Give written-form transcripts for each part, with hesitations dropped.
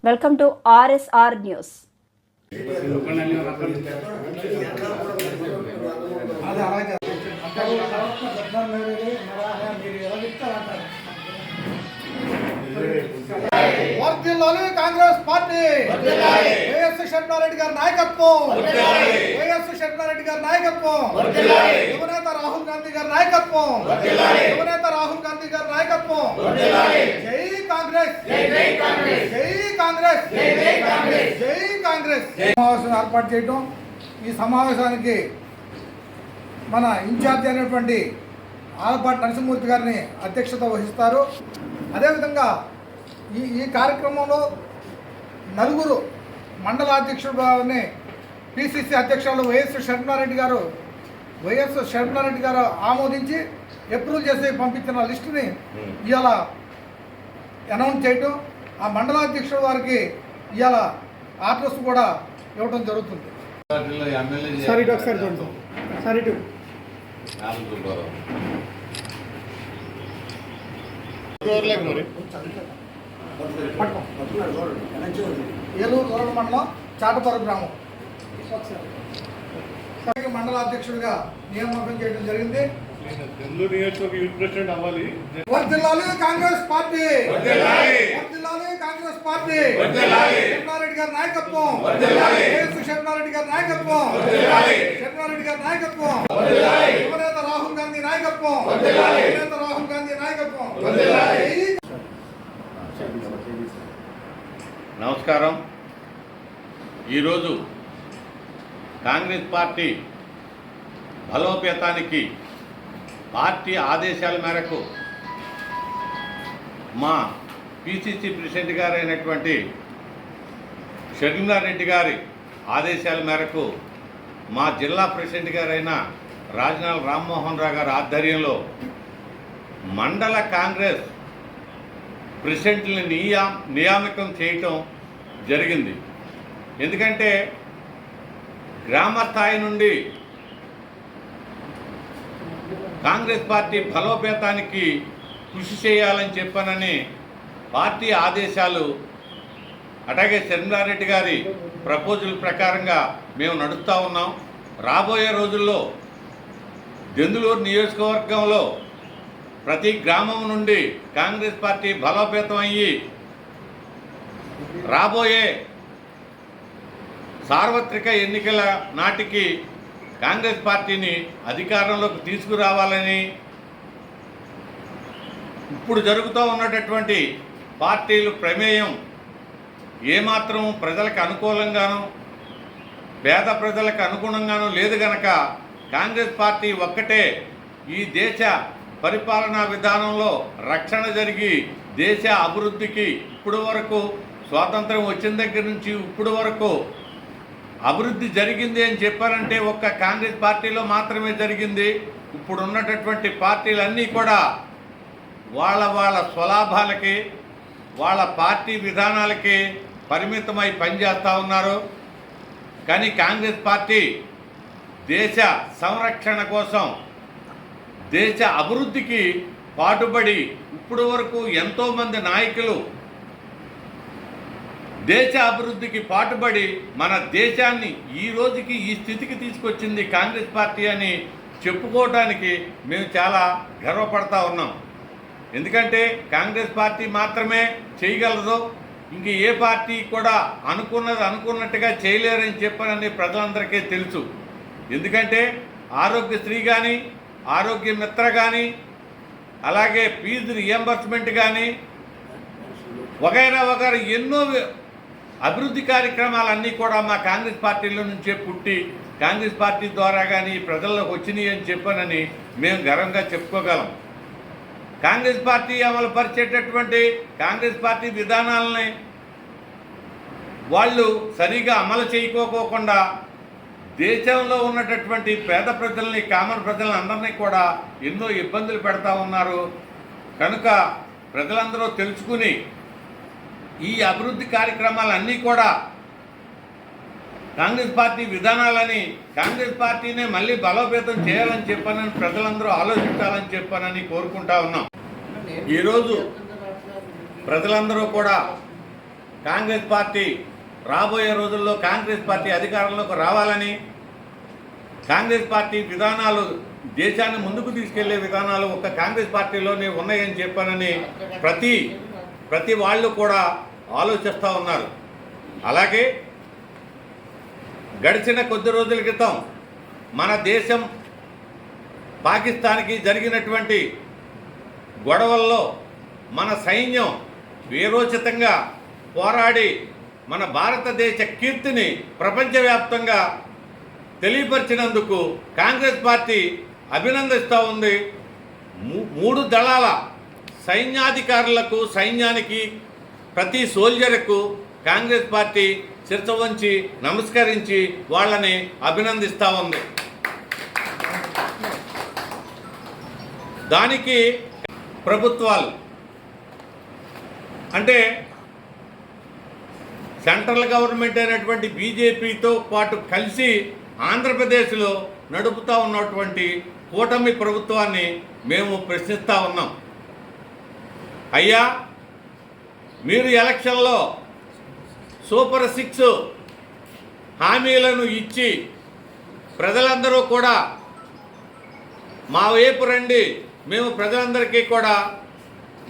Welcome to RSR news. Congress party YS Sharmila Reddy గారి నాయకత్వం, YS Sharmila Reddy గారి నాయకత్వం, యువనేత రాహుల్ గాంధీ గారి నాయకత్వం, యువనేత రాహుల్ గాంధీ గారి నాయకత్వం. జై కాంగ్రెస్, జై కాంగ్రెస్, జై కాంగ్రెస్, జై కాంగ్రెస్, జై కాంగ్రెస్. సమావేశం ఏర్పాటు చేయడం, ఈ సమావేశానికి మన ఇన్ఛార్జ్ అయినటువంటి ఆలపాటి నరసింహమూర్తి గారిని అధ్యక్షత వహిస్తారు. అదేవిధంగా ఈ కార్యక్రమంలో నలుగురు మండల అధ్యక్షులని పిసిసి అధ్యక్షులు వైఎస్ షర్మిలారెడ్డి గారు ఆమోదించి అప్రూవ్ చేసి పంపించిన లిస్టుని ఇవాళ అనౌన్స్ చేయటం, ఆ మండలాధ్యక్షుల వారికి ఇవాళ ఆర్డర్స్ కూడా ఇవ్వడం జరుగుతుంది. ఏలూరు రూరల్ మండలం చాటపర్రు గ్రామం మండల అధ్యక్షుడిగా నియామకం చేయడం జరిగింది. వర్ధిల్లాలి కాంగ్రెస్ పార్టీ, వర్ధిల్లాలి కాంగ్రెస్ పార్టీ. షర్మిలారెడ్డి గారి నాయకత్వం, షర్మిలారెడ్డి గారి నాయకత్వం, షర్మిలారెడ్డి గారి నాయకత్వం, యువనేత రాహుల్ గాంధీ నాయకత్వం, యువనేత రాహుల్ గాంధీ నాయకత్వం. నమస్కారం. ఈరోజు కాంగ్రెస్ పార్టీ బలోపేతానికి పార్టీ ఆదేశాల మేరకు మా పిసిసి ప్రెసిడెంట్ గారు అయినటువంటి షర్మిలారెడ్డి గారి ఆదేశాల మేరకు మా జిల్లా ప్రెసిడెంట్ గారైన రాజనాల రామ్మోహన్ రావు గారి ఆధ్వర్యంలో మండల కాంగ్రెస్ ప్రెసిడెంట్ని నియామకం చేయటం జరిగింది. ఎందుకంటే గ్రామ స్థాయి నుండి కాంగ్రెస్ పార్టీ బలోపేతానికి కృషి చేయాలని చెప్పానని పార్టీ ఆదేశాలు, అలాగే షర్మిలారెడ్డి గారి ప్రపోజల్ ప్రకారంగా మేము నడుస్తూ ఉన్నాం. రాబోయే రోజుల్లో దెందులూరు నియోజకవర్గంలో ప్రతి గ్రామం నుండి కాంగ్రెస్ పార్టీ బలోపేతం అయ్యి రాబోయే సార్వత్రిక ఎన్నికల నాటికి కాంగ్రెస్ పార్టీని అధికారంలోకి తీసుకురావాలని, ఇప్పుడు జరుగుతూ ఉన్నటువంటి పార్టీలు ప్రమేయం ఏమాత్రం ప్రజలకు అనుకూలంగానూ పేద ప్రజలకు అనుగుణంగానూ లేదు గనక కాంగ్రెస్ పార్టీ ఒక్కటే ఈ దేశ పరిపాలనా విధానంలో రక్షణ జరిగి దేశ అభివృద్ధికి ఇప్పుడు వరకు స్వాతంత్రం వచ్చిన దగ్గర నుంచి ఇప్పుడు వరకు అభివృద్ధి జరిగింది అని చెప్పారంటే ఒక్క కాంగ్రెస్ పార్టీలో మాత్రమే జరిగింది. ఇప్పుడు ఉన్నటువంటి పార్టీలన్నీ కూడా వాళ్ళ స్వలాభాలకి, వాళ్ళ పార్టీ విధానాలకి పరిమితమై పనిచేస్తూ ఉన్నారు. కానీ కాంగ్రెస్ పార్టీ దేశ సంరక్షణ కోసం, దేశ అభివృద్ధికి పాటుపడి ఇప్పుడు వరకు ఎంతోమంది నాయకులు దేశ అభివృద్ధికి పాటుపడి మన దేశాన్ని ఈ రోజుకి ఈ స్థితికి తీసుకొచ్చింది కాంగ్రెస్ పార్టీ అని చెప్పుకోవడానికి మేము చాలా గర్వపడతా ఉన్నాం. ఎందుకంటే కాంగ్రెస్ పార్టీ మాత్రమే చేయగలదు, ఇంక ఏ పార్టీ కూడా అనుకున్నట్టుగా చేయలేరని చెప్పానని ప్రజలందరికీ తెలుసు. ఎందుకంటే ఆరోగ్యశ్రీ కానీ, ఆరోగ్య మిత్ర కానీ, అలాగే ఫీజు రియంబర్స్మెంట్ కానీ వగైరా ఎన్నో అభివృద్ధి కార్యక్రమాలన్నీ కూడా మా కాంగ్రెస్ పార్టీలో నుంచే పుట్టి కాంగ్రెస్ పార్టీ ద్వారా కానీ ప్రజల్లోకి వచ్చినాయి అని చెప్పానని మేము గర్వంగా చెప్పుకోగలం. కాంగ్రెస్ పార్టీ అమలు పరిచేటటువంటి కాంగ్రెస్ పార్టీ విధానాలని వాళ్ళు సరిగా అమలు చేయకోకుండా దేశంలో ఉన్నటువంటి పేద ప్రజల్ని, కామన్ ప్రజలని అందరినీ కూడా ఎన్నో ఇబ్బందులు పెడతా ఉన్నారు. కనుక ప్రజలందరూ తెలుసుకుని ఈ అభివృద్ధి కార్యక్రమాలన్నీ కూడా కాంగ్రెస్ పార్టీ విధానాలని, కాంగ్రెస్ పార్టీనే మళ్ళీ బలోపేతం చేయాలని చెప్పానని ప్రజలందరూ ఆలోచించాలని చెప్పానని కోరుకుంటా ఉన్నాం. ఈరోజు ప్రజలందరూ కూడా కాంగ్రెస్ పార్టీ రాబోయే రోజుల్లో కాంగ్రెస్ పార్టీ అధికారంలోకి రావాలని, కాంగ్రెస్ పార్టీ విధానాలు దేశాన్ని ముందుకు తీసుకెళ్లే విధానాలు ఒక కాంగ్రెస్ పార్టీలోనే ఉన్నాయని చెప్పానని ప్రతి వాళ్ళు కూడా ఆలోచిస్తూ ఉన్నారు. అలాగే గడిచిన కొద్ది రోజుల క్రితం మన దేశం పాకిస్తాన్కి జరిగినటువంటి గొడవల్లో మన సైన్యం వీరోచితంగా పోరాడి మన భారతదేశ కీర్తిని ప్రపంచవ్యాప్తంగా తెలియపరిచినందుకు కాంగ్రెస్ పార్టీ అభినందిస్తూ ఉంది. 3 దళాల సైన్యాధికారులకు, సైన్యానికి, ప్రతి సోల్జర్కు కాంగ్రెస్ పార్టీ శిరస వంచి నమస్కరించి వాళ్ళని అభినందిస్తూ ఉంది. దానికి ప్రభుత్వాలు అంటే సెంట్రల్ గవర్నమెంట్ అయినటువంటి బీజేపీతో పాటు కలిసి ఆంధ్రప్రదేశ్లో నడుపుతూ ఉన్నటువంటి కూటమి ప్రభుత్వాన్ని మేము ప్రశ్నిస్తూ ఉన్నాం. అయ్యా, మీరు ఎలక్షన్లో సూపర్ 6 హామీలను ఇచ్చి ప్రజలందరూ కూడా మా వైపు రండి, మేము ప్రజలందరికీ కూడా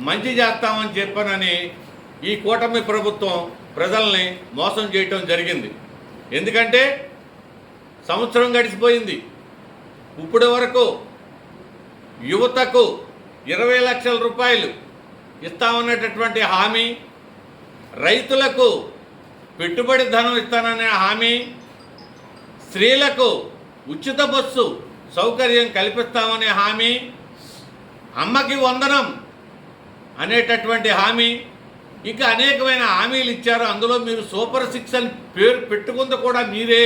మంచి చేస్తామని చెప్పానని ఈ కూటమి ప్రభుత్వం ప్రజల్ని మోసం చేయటం జరిగింది. ఎందుకంటే సంవత్సరం గడిచిపోయింది. ఇప్పటి వరకు యువతకు 20 లక్షల రూపాయలు ఇస్తామనేటటువంటి హామీ, రైతులకు పెట్టుబడి ధనం ఇస్తాననే హామీ, స్త్రీలకు ఉచిత బస్సు సౌకర్యం కల్పిస్తామనే హామీ, అమ్మకి వందనం అనేటటువంటి హామీ, ఇంకా అనేకమైన హామీలు ఇచ్చారు. అందులో మీరు సూపర్ 6 అని పేరు పెట్టుకుంది కూడా మీరే.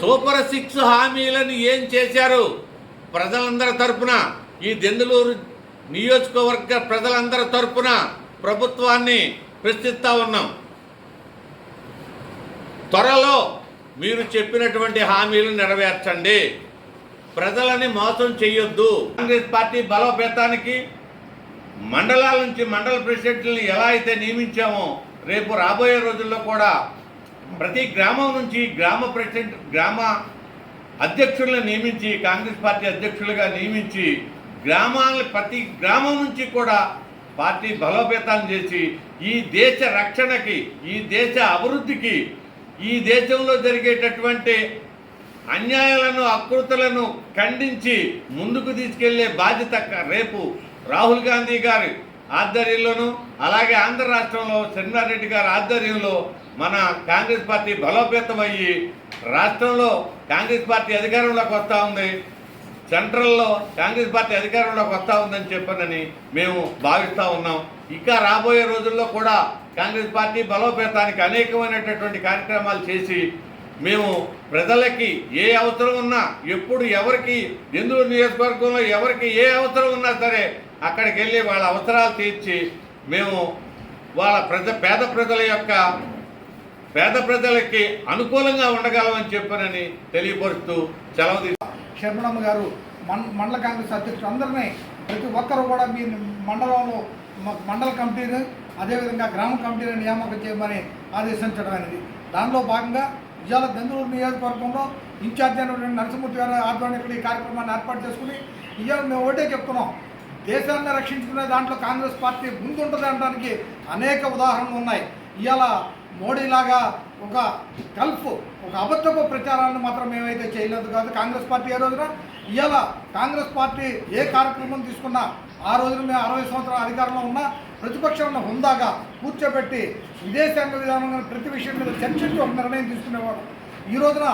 సూపర్ 6 హామీలను ఏం చేశారు? ప్రజలందరి తరపున, ఈ దెందులూరు నియోజకవర్గ ప్రజలందరి తరపున ప్రభుత్వాన్ని ప్రశ్నిస్తూ ఉన్నాం. త్వరలో మీరు చెప్పినటువంటి హామీలు నెరవేర్చండి, ప్రజలని మోసం చేయొద్దు. కాంగ్రెస్ పార్టీ బలోపేతానికి మండలాల నుంచి మండల ప్రెసిడెంట్లను ఎలా అయితే నియమించామో, రేపు రాబోయే రోజుల్లో కూడా ప్రతి గ్రామం నుంచి గ్రామ అధ్యక్షులను నియమించి, కాంగ్రెస్ పార్టీ అధ్యక్షులుగా నియమించి, ప్రతి గ్రామం నుంచి కూడా పార్టీ బలోపేతాన్ని చేసి ఈ దేశ రక్షణకి, ఈ దేశ అభివృద్ధికి, ఈ దేశంలో జరిగేటటువంటి అన్యాయాలను, అకృతులను ఖండించి ముందుకు తీసుకెళ్లే బాధ్యత రేపు రాహుల్ గాంధీ గారి ఆధ్వర్యంలోనూ, అలాగే ఆంధ్ర రాష్ట్రంలో చంద్రారెడ్డి గారి ఆధ్వర్యంలో మన కాంగ్రెస్ పార్టీ బలోపేతం అయ్యి రాష్ట్రంలో కాంగ్రెస్ పార్టీ అధికారంలోకి వస్తూ ఉంది, సెంట్రల్లో కాంగ్రెస్ పార్టీ అధికారంలోకి వస్తూ ఉందని చెప్పనని మేము భావిస్తూ ఉన్నాం. ఇంకా రాబోయే రోజుల్లో కూడా కాంగ్రెస్ పార్టీ బలోపేతానికి అనేకమైనటువంటి కార్యక్రమాలు చేసి మేము ప్రజలకి ఏ అవసరం ఉన్నా, ఎప్పుడు ఎవరికి, దెందులూరు నియోజకవర్గంలో ఎవరికి ఏ అవసరం ఉన్నా సరే అక్కడికి వెళ్ళి వాళ్ళ అవసరాలు తీర్చి మేము వాళ్ళ పేద ప్రజలకి అనుకూలంగా ఉండగలమని చెప్పనని తెలియపరుస్తూ సెలవు తీసుకుంటాం. శర్మణమ్మ గారు మండల కాంగ్రెస్ అధ్యక్షులు అందరినీ, ప్రతి ఒక్కరు కూడా మీ మండలంలో మండల కమిటీని, అదేవిధంగా గ్రామ కమిటీని నియామకం చేయమని ఆదేశించడం అనేది. దానిలో భాగంగా ఇవాళ దెందులూరు నియోజకవర్గంలో ఇన్ఛార్జి అయినటువంటి నరసింహమూర్తి గారు ఆధ్వర్యంలో ఈ కార్యక్రమాన్ని ఏర్పాటు చేసుకుని ఇవాళ మేము ఒకటే చెప్తున్నాం, దేశాన్ని రక్షించుకునే దాంట్లో కాంగ్రెస్ పార్టీ ముందుంటుంది అనడానికి అనేక ఉదాహరణలు ఉన్నాయి. ఇవాళ మోడీలాగా ఒక అబద్ధపు ప్రచారాలను మాత్రం మేమైతే చేయలేదు కాదు కాంగ్రెస్ పార్టీ. ఏ రోజున ఇవాళ కాంగ్రెస్ పార్టీ ఏ కార్యక్రమం తీసుకున్నా ఆ రోజున మేము 60 సంవత్సరాల అధికారంలో ఉన్న ప్రతిపక్షాలను హుందాగా కూర్చోబెట్టి విదేశాంగ విధానంగా ప్రతి విషయం మీద చర్చించి ఒక నిర్ణయం తీసుకునేవాడు. ఈ రోజున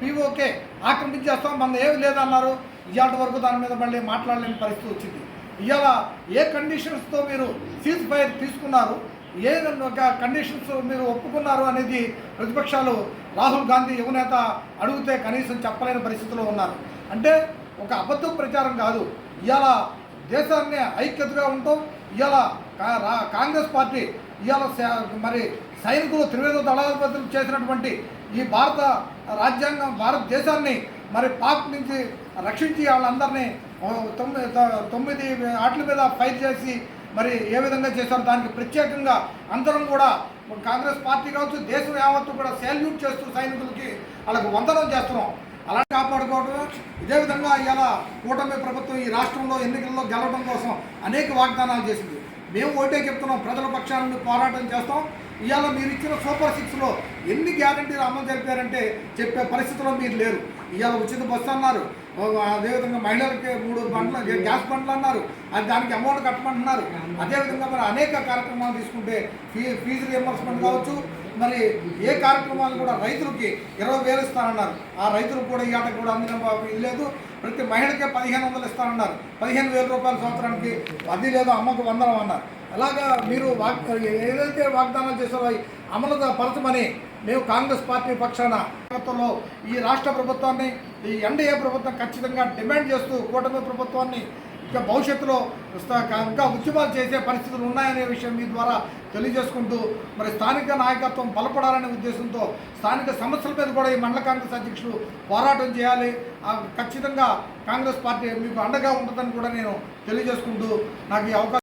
పీఓకే ఆక్రమించేస్తాం, మన ఏమి లేదన్నారు. ఇవాళ వరకు దాని మీద మళ్ళీ మాట్లాడలేని పరిస్థితి వచ్చింది. ఇవాళ ఏ కండిషన్స్తో మీరు సీజ్ ఫైర్ తీసుకున్నారు, ఏ కండిషన్స్ మీరు ఒప్పుకున్నారు అనేది ప్రతిపక్షాలు రాహుల్ గాంధీ యువనేత అడిగితే కనీసం చెప్పలేని పరిస్థితిలో ఉన్నారు. అంటే ఒక అబద్ధ ప్రచారం కాదు. ఇవాళ దేశాన్ని ఐక్యతగా ఉంటాం. ఇవాళ కాంగ్రెస్ పార్టీ ఇవాళ మరి సైనికులు త్రివేద దళాధిపతులు చేసినటువంటి ఈ భారత రాజ్యాంగం, భారతదేశాన్ని మరి పాక్ నుంచి రక్షించి వాళ్ళందరినీ 9 ఆటల మీద ఫైట్ చేసి మరి ఏ విధంగా చేశారో దానికి ప్రత్యేకంగా అందరం కూడా కాంగ్రెస్ పార్టీ కావచ్చు దేశం యావత్తు కూడా సాల్యూట్ చేస్తూ సైనికులకి వాళ్ళకు వందనం చేస్తున్నాం. అలా కాపాడుకోవడం. ఇదే విధంగా ఇవాళ కూటమి ప్రభుత్వం ఈ రాష్ట్రంలో ఎన్నికల్లో గెలవడం కోసం అనేక వాగ్దానాలు చేసింది. మేము ఒకటే చెప్తున్నాం, ప్రజల పక్షాన్ని పోరాటం చేస్తాం. ఇవాళ మీరు ఇచ్చిన సూపర్ 6లో ఎన్ని గ్యారంటీలు అమలు జరిపారంటే చెప్పే పరిస్థితిలో మీరు లేరు. ఇవాళ ఉచిత బస్సు అన్నారు, అదేవిధంగా మహిళలకి 3 బండ్లు గ్యాస్ బండ్లు అన్నారు, అది దానికి అమౌంట్ కట్టమంటున్నారు. అదేవిధంగా మరి అనేక కార్యక్రమాలు తీసుకుంటే ఫీజు రియంబర్స్మెంట్ కావచ్చు, మరి ఏ కార్యక్రమాలు కూడా రైతులకి 20,000 ఇస్తానన్నారు. ఆ రైతులకు కూడా ఈ ఆటకు కూడా అందిన ఇది లేదు. ప్రతి మహిళకే 1,500 ఇస్తానన్నారు. 15,000 రూపాయల సంవత్సరానికి అది లేదు, అమ్మకు 100 అన్నారు. అలాగా మీరు ఏదైతే వాగ్దానాలు చేశారో అమలు పరచమని మేము కాంగ్రెస్ పార్టీ పక్షాన ప్రభుత్వంలో ఈ రాష్ట్ర ప్రభుత్వాన్ని, ఈ ఎన్డీఏ ప్రభుత్వం ఖచ్చితంగా డిమాండ్ చేస్తూ కూటమి ప్రభుత్వాన్ని ఇంకా భవిష్యత్తులో ఇంకా ఉద్యమాలు చేసే పరిస్థితులు ఉన్నాయనే విషయం మీ ద్వారా తెలియజేసుకుంటూ మరి స్థానిక నాయకత్వం బలపడాలనే ఉద్దేశంతో స్థానిక సమస్యల మీద కూడా ఈ మండల కాంగ్రెస్ అధ్యక్షులు పోరాటం చేయాలి. ఖచ్చితంగా కాంగ్రెస్ పార్టీ మీకు అండగా ఉంటుందని కూడా నేను తెలియజేసుకుంటూ నాకు ఈ అవకాశం